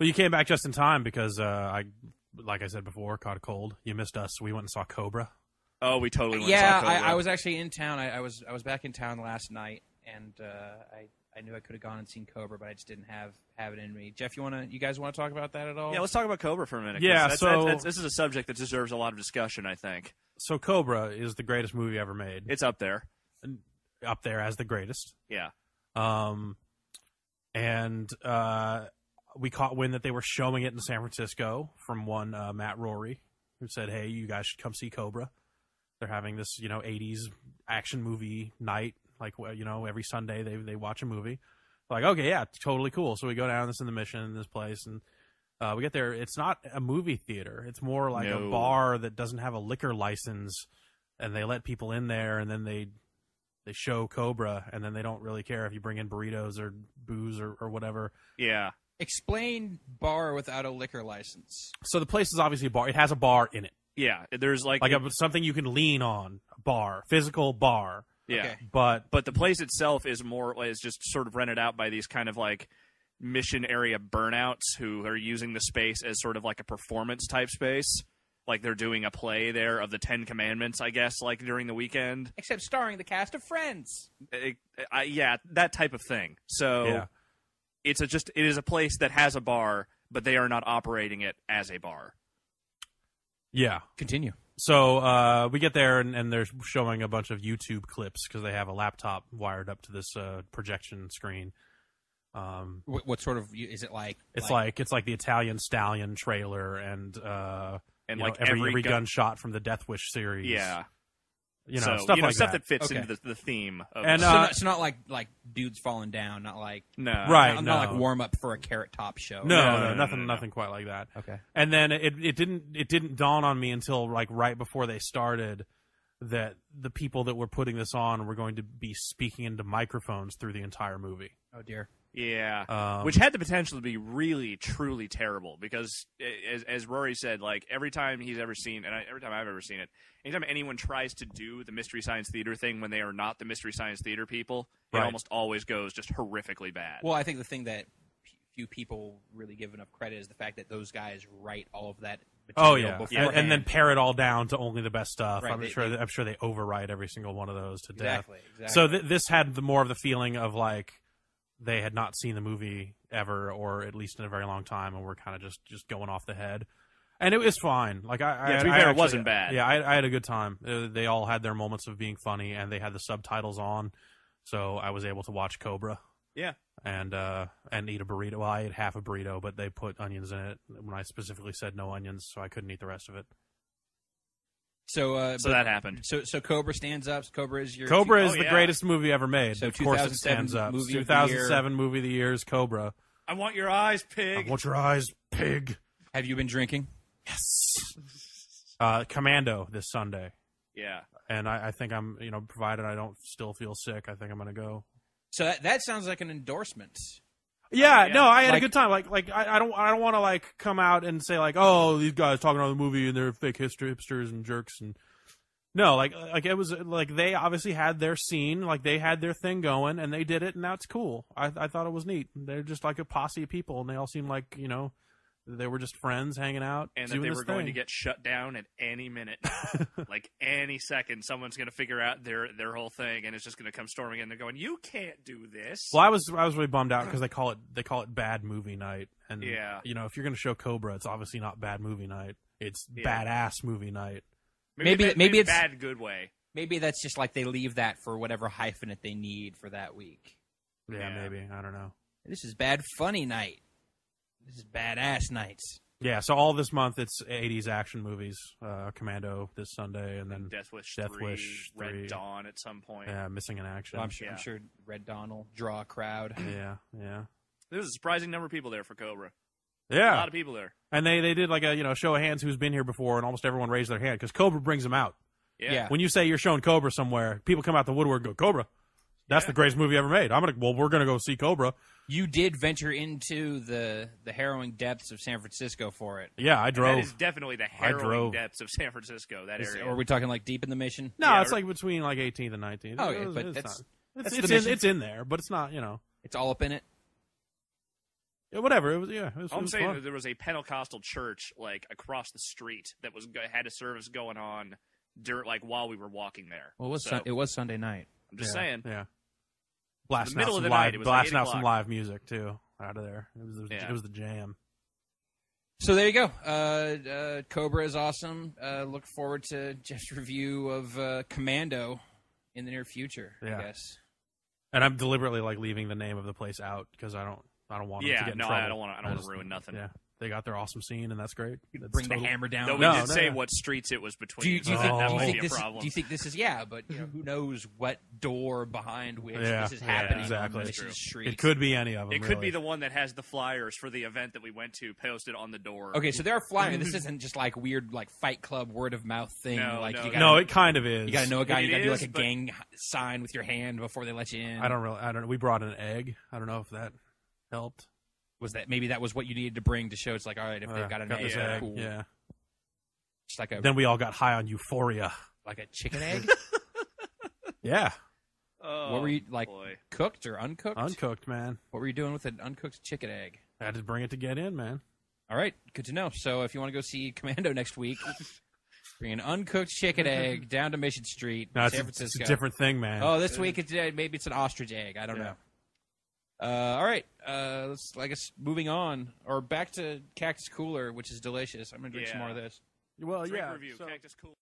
But you came back just in time because like I said before, caught a cold. You missed us. We went and saw Cobra. Oh, we totally went and saw Cobra. I was actually in town. I was back in town last night, and I knew I could have gone and seen Cobra, but I just didn't have it in me. Jeff, you guys want to talk about that at all? Yeah, let's talk about Cobra for a minute. Yeah, this is a subject that deserves a lot of discussion, I think. So Cobra is the greatest movie ever made. It's up there. Up there as the greatest. Yeah. We caught wind that they were showing it in San Francisco from one Matt Rory, who said, "Hey, you guys should come see Cobra. They're having this, 80s action movie night. Like, every Sunday they watch a movie." Like, okay, yeah, totally cool. So we go down in the Mission in this place, and we get there. It's not a movie theater. It's more like a bar that doesn't have a liquor license, and they let people in there, and then they show Cobra, and then they don't really care if you bring in burritos or booze or whatever. Yeah. Explain bar without a liquor license. So the place is obviously a bar. It has a bar in it. Yeah, there's something you can lean on. A bar, physical bar. Yeah, okay. But the place itself is just sort of rented out by these kind of like Mission area burnouts who are using the space as sort of like a performance type space. Like they're doing a play there of the 10 Commandments, I guess, like during the weekend. Except starring the cast of Friends. Yeah, that type of thing. So yeah. It is a place that has a bar, but they are not operating it as a bar. Yeah. Continue. So we get there, and they're showing a bunch of YouTube clips because they have a laptop wired up to this projection screen. What sort of is it like? It's like the Italian Stallion trailer, and like every gunshot from the Death Wish series. Yeah. Stuff that fits okay. into the theme. Of and so not like dudes falling down, not like right, not like warm up for a Carrot Top show. No, nothing quite like that. Okay. And then it didn't dawn on me until like right before they started that the people that were putting this on were going to be speaking into microphones through the entire movie. Oh dear. Yeah, which had the potential to be really, truly terrible because, as Rory said, like every time he's ever seen, and every time I've ever seen it, anytime anyone tries to do the Mystery Science Theater thing when they are not the Mystery Science Theater people, it almost always goes just horrifically bad. Well, I think the thing that few people really give enough credit is the fact that those guys write all of that material beforehand. And then pare it all down to only the best stuff. Right, I'm sure they overwrite every single one of those to death. Exactly. So this had more of the feeling of like they had not seen the movie ever, or at least in a very long time, and were kind of just going off the head. And it was fine. Like to be fair, it wasn't bad. Yeah, I had a good time. They all had their moments of being funny, and they had the subtitles on, so I was able to watch Cobra. Yeah. And eat a burrito. Well, I ate half a burrito, but they put onions in it when I specifically said no onions, so I couldn't eat the rest of it. So that happened. So Cobra stands up. Cobra is the greatest movie ever made. So of course it stands up. 2007 movie of the year is Cobra. I want your eyes, pig. I want your eyes, pig. Have you been drinking? Yes. Commando this Sunday. Yeah. And I think I'm, provided I don't still feel sick, I think I'm going to go. So that sounds like an endorsement. Yeah, no, I had a good time. Like I don't want to like come out and say like, oh, these guys talking about the movie and they're fake hipsters and jerks, and no, like it was like they obviously had their scene, like they had their thing going, and they did it, and that's cool. I thought it was neat. They're just like a posse of people, and they all seem like they were just friends hanging out, and that they were going to get shut down at any minute, like any second. Someone's going to figure out their whole thing, and it's just going to come storming in. They're going, "You can't do this." Well, I was really bummed out because they call it bad movie night, and if you're going to show Cobra, it's obviously not bad movie night. It's badass movie night. Maybe it's bad good way. Maybe that's just like they leave that for whatever hyphenate they need for that week. Yeah, maybe, I don't know. This is bad funny night. This is badass nights. Yeah, so all this month it's 80s action movies. Commando this Sunday, and then Death Wish 3, Red Dawn at some point. Yeah, Missing in Action. Well, I'm sure Red Dawn will draw a crowd. Yeah. There's a surprising number of people there for Cobra. Yeah, a lot of people there. And they did like a show of hands who's been here before, and almost everyone raised their hand because Cobra brings them out. Yeah. When you say you're showing Cobra somewhere, people come out the woodwork and go, Cobra. That's the greatest movie ever made. We're gonna go see Cobra. You did venture into the harrowing depths of San Francisco for it. Yeah, I drove. That is definitely the harrowing depths of San Francisco. That area. Or are we talking like deep in the Mission? No, it's like between like 18th and 19th. Oh, yeah, but it's in there, but it's not. It's all up in it. Yeah, whatever. It was It was, All I'm it was saying fun. is there was a Pentecostal church like across the street that had a service going on while we were walking there. Well, it was Sunday night. I'm just saying. Yeah. Blasting middle out of some the night, live, it was like blasting 8 out some o'clock. live music too out of there. It was the jam. So there you go. Cobra is awesome. Look forward to Jeff's review of Commando in the near future, Yeah. I guess. And I'm deliberately leaving the name of the place out because I don't want them to get in trouble. I don't want to ruin nothing. Yeah, they got their awesome scene, and that's great. That's Bring the hammer down. No, we No, did say no. what streets it was between. Do you think, that do you might think be a this? problem. Do you think this is But who knows what door behind which Yeah, this is yeah, happening exactly. on That's Mission true. Street? It could be any of them. It could be the one that has the flyers for the event that we went to posted on the door. Okay, so there are flyers. This isn't just weird Fight Club word of mouth thing. No, you no. gotta, No, it kind of is. You got to know a guy. It You got to do is, a but- gang sign with your hand before they let you in. I don't. We brought an egg. I don't know if that helped. Maybe that was what you needed to bring to show? It's all right if they've got an egg, this egg, cool. Yeah. Just Then we all got high on euphoria. like a chicken egg. Yeah. Oh, What were you boy. cooked or uncooked? Uncooked, man. What were you doing with an uncooked chicken egg? I had to bring it to get in, man. All right, good to know. So if you want to go see Commando next week, bring an uncooked chicken egg down to Mission Street, No, San it's Francisco. a different thing, man. Oh, this week maybe it's an ostrich egg. I don't know. All right, let's moving on or back to Cactus Cooler, which is delicious. I'm gonna drink some more of this. Well, Drink yeah. review. so- Cactus Cool.